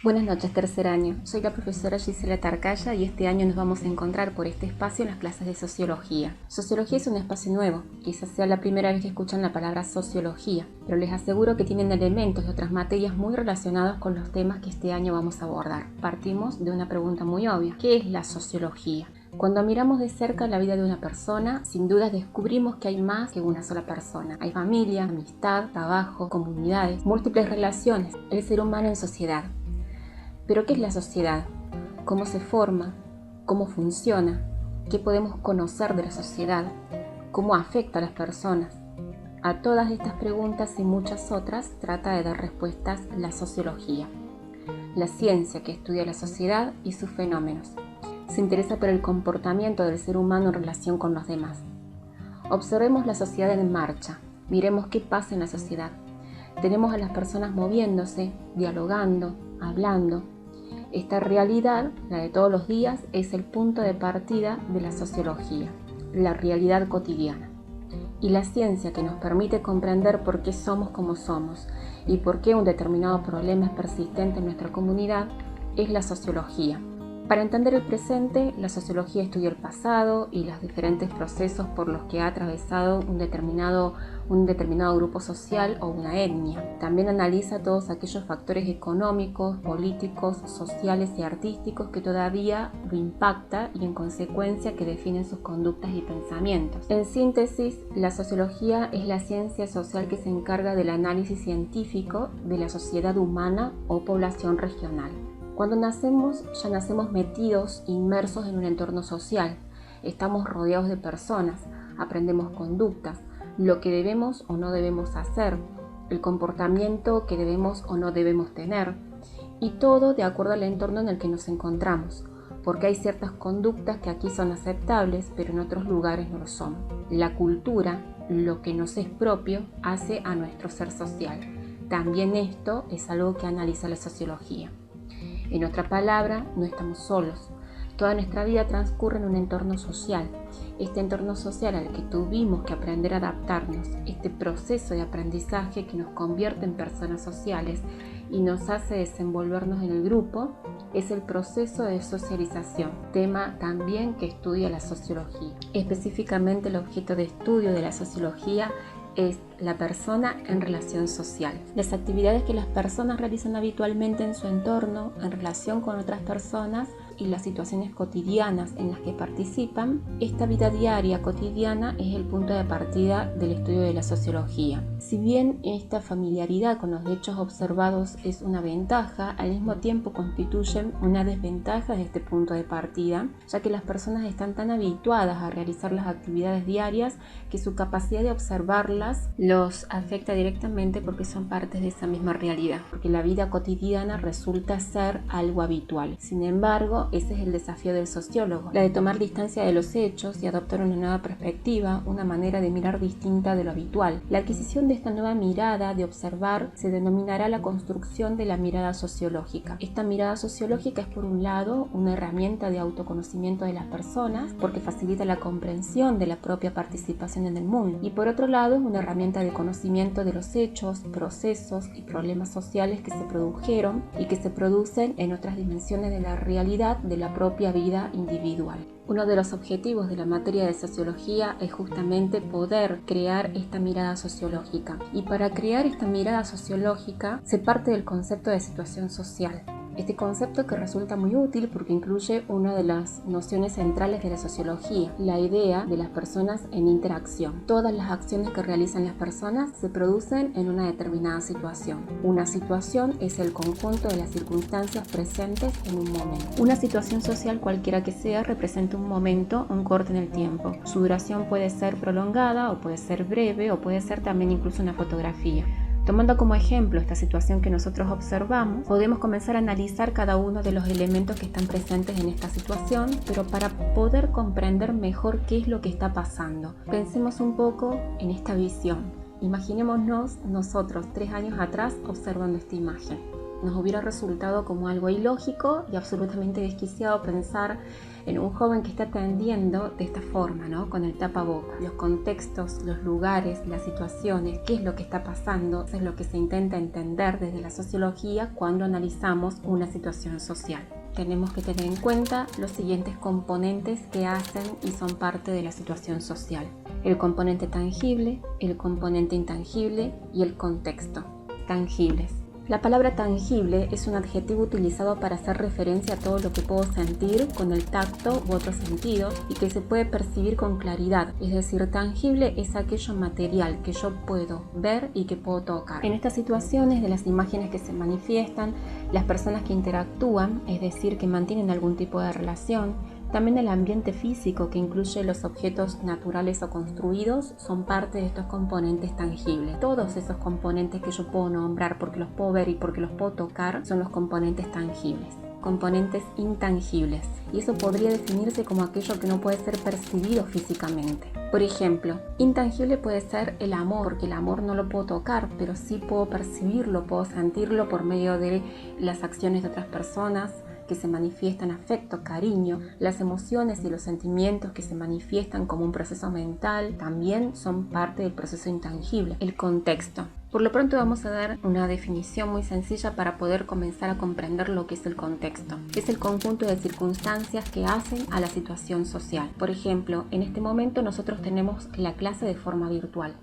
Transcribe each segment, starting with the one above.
Buenas noches, tercer año. Soy la profesora Gisela Tarcaya y este año nos vamos a encontrar por este espacio en las clases de Sociología. Sociología es un espacio nuevo, quizás sea la primera vez que escuchan la palabra Sociología, pero les aseguro que tienen elementos de otras materias muy relacionados con los temas que este año vamos a abordar. Partimos de una pregunta muy obvia: ¿qué es la Sociología? Cuando miramos de cerca la vida de una persona, sin duda descubrimos que hay más que una sola persona. Hay familia, amistad, trabajo, comunidades, múltiples relaciones, el ser humano en sociedad. Pero ¿qué es la sociedad? ¿Cómo se forma? ¿Cómo funciona? ¿Qué podemos conocer de la sociedad? ¿Cómo afecta a las personas? A todas estas preguntas y muchas otras trata de dar respuestas la sociología, la ciencia que estudia la sociedad y sus fenómenos. Se interesa por el comportamiento del ser humano en relación con los demás. Observemos la sociedad en marcha, miremos qué pasa en la sociedad. Tenemos a las personas moviéndose, dialogando, hablando. Esta realidad, la de todos los días, es el punto de partida de la sociología, la realidad cotidiana. Y la ciencia que nos permite comprender por qué somos como somos y por qué un determinado problema es persistente en nuestra comunidad es la sociología. Para entender el presente, la sociología estudia el pasado y los diferentes procesos por los que ha atravesado un determinado grupo social o una etnia. También analiza todos aquellos factores económicos, políticos, sociales y artísticos que todavía lo impacta y en consecuencia que definen sus conductas y pensamientos. En síntesis, la sociología es la ciencia social que se encarga del análisis científico de la sociedad humana o población regional. Cuando nacemos, ya nacemos metidos, inmersos en un entorno social. Estamos rodeados de personas, aprendemos conductas, lo que debemos o no debemos hacer, el comportamiento que debemos o no debemos tener, y todo de acuerdo al entorno en el que nos encontramos, porque hay ciertas conductas que aquí son aceptables, pero en otros lugares no lo son. La cultura, lo que nos es propio, hace a nuestro ser social. También esto es algo que analiza la sociología. En otra palabra, no estamos solos. Toda nuestra vida transcurre en un entorno social. Este entorno social al que tuvimos que aprender a adaptarnos, este proceso de aprendizaje que nos convierte en personas sociales y nos hace desenvolvernos en el grupo, es el proceso de socialización, tema también que estudia la sociología. Específicamente, el objeto de estudio de la sociología es la persona en relación social. Las actividades que las personas realizan habitualmente en su entorno, en relación con otras personas y las situaciones cotidianas en las que participan, esta vida diaria cotidiana es el punto de partida del estudio de la sociología. Si bien esta familiaridad con los hechos observados es una ventaja, al mismo tiempo constituyen una desventaja de este punto de partida, ya que las personas están tan habituadas a realizar las actividades diarias que su capacidad de observarlas los afecta directamente porque son partes de esa misma realidad, porque la vida cotidiana resulta ser algo habitual. Sin embargo, ese es el desafío del sociólogo, la de tomar distancia de los hechos y adoptar una nueva perspectiva, una manera de mirar distinta de lo habitual. La adquisición de esta nueva mirada de observar se denominará la construcción de la mirada sociológica. Esta mirada sociológica es, por un lado, una herramienta de autoconocimiento de las personas porque facilita la comprensión de la propia participación en el mundo, y por otro lado es una herramienta de conocimiento de los hechos, procesos y problemas sociales que se produjeron y que se producen en otras dimensiones de la realidad de la propia vida individual. Uno de los objetivos de la materia de sociología es justamente poder crear esta mirada sociológica. Y para crear esta mirada sociológica se parte del concepto de situación social. Este concepto que resulta muy útil porque incluye una de las nociones centrales de la sociología, la idea de las personas en interacción. Todas las acciones que realizan las personas se producen en una determinada situación. Una situación es el conjunto de las circunstancias presentes en un momento. Una situación social, cualquiera que sea, representa un momento, un corte en el tiempo. Su duración puede ser prolongada o puede ser breve o puede ser también incluso una fotografía. Tomando como ejemplo esta situación que nosotros observamos, podemos comenzar a analizar cada uno de los elementos que están presentes en esta situación, pero para poder comprender mejor qué es lo que está pasando. Pensemos un poco en esta visión. Imaginémonos nosotros 3 años atrás observando esta imagen. nos hubiera resultado como algo ilógico y absolutamente desquiciado pensar en un joven que está atendiendo de esta forma, ¿no? Con el tapabocas. Los contextos, los lugares, las situaciones, qué es lo que está pasando, es lo que se intenta entender desde la sociología cuando analizamos una situación social. Tenemos que tener en cuenta los siguientes componentes que hacen y son parte de la situación social: el componente tangible, el componente intangible y el contexto. Tangibles. La palabra tangible es un adjetivo utilizado para hacer referencia a todo lo que puedo sentir con el tacto u otros sentidos y que se puede percibir con claridad. Es decir, tangible es aquello material que yo puedo ver y que puedo tocar. En estas situaciones, de las imágenes que se manifiestan, las personas que interactúan, es decir, que mantienen algún tipo de relación, también el ambiente físico, que incluye los objetos naturales o construidos, son parte de estos componentes tangibles. Todos esos componentes que yo puedo nombrar porque los puedo ver y porque los puedo tocar son los componentes tangibles. Componentes intangibles, y eso podría definirse como aquello que no puede ser percibido físicamente. Por ejemplo, intangible puede ser el amor, porque el amor no lo puedo tocar, pero sí puedo percibirlo, puedo sentirlo por medio de las acciones de otras personas que se manifiestan afecto, cariño. Las emociones y los sentimientos que se manifiestan como un proceso mental también son parte del proceso intangible. El contexto. Por lo pronto vamos a dar una definición muy sencilla para poder comenzar a comprender lo que es el contexto. Es el conjunto de circunstancias que hacen a la situación social. Por ejemplo, en este momento nosotros tenemos la clase de forma virtual.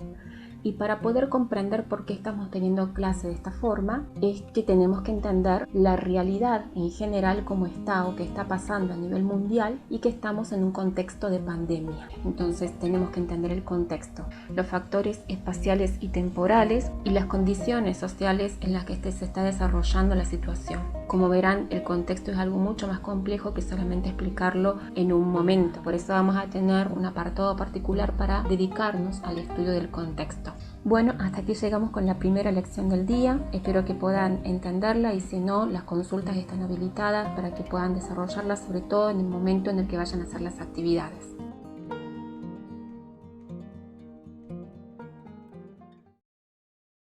Y para poder comprender por qué estamos teniendo clase de esta forma, es que tenemos que entender la realidad en general, cómo está o qué está pasando a nivel mundial, y que estamos en un contexto de pandemia. Entonces tenemos que entender el contexto, los factores espaciales y temporales y las condiciones sociales en las que se está desarrollando la situación. Como verán, el contexto es algo mucho más complejo que solamente explicarlo en un momento. Por eso vamos a tener un apartado particular para dedicarnos al estudio del contexto. Bueno, hasta aquí llegamos con la primera lección del día. Espero que puedan entenderla, y si no, las consultas están habilitadas para que puedan desarrollarla, sobre todo en el momento en el que vayan a hacer las actividades.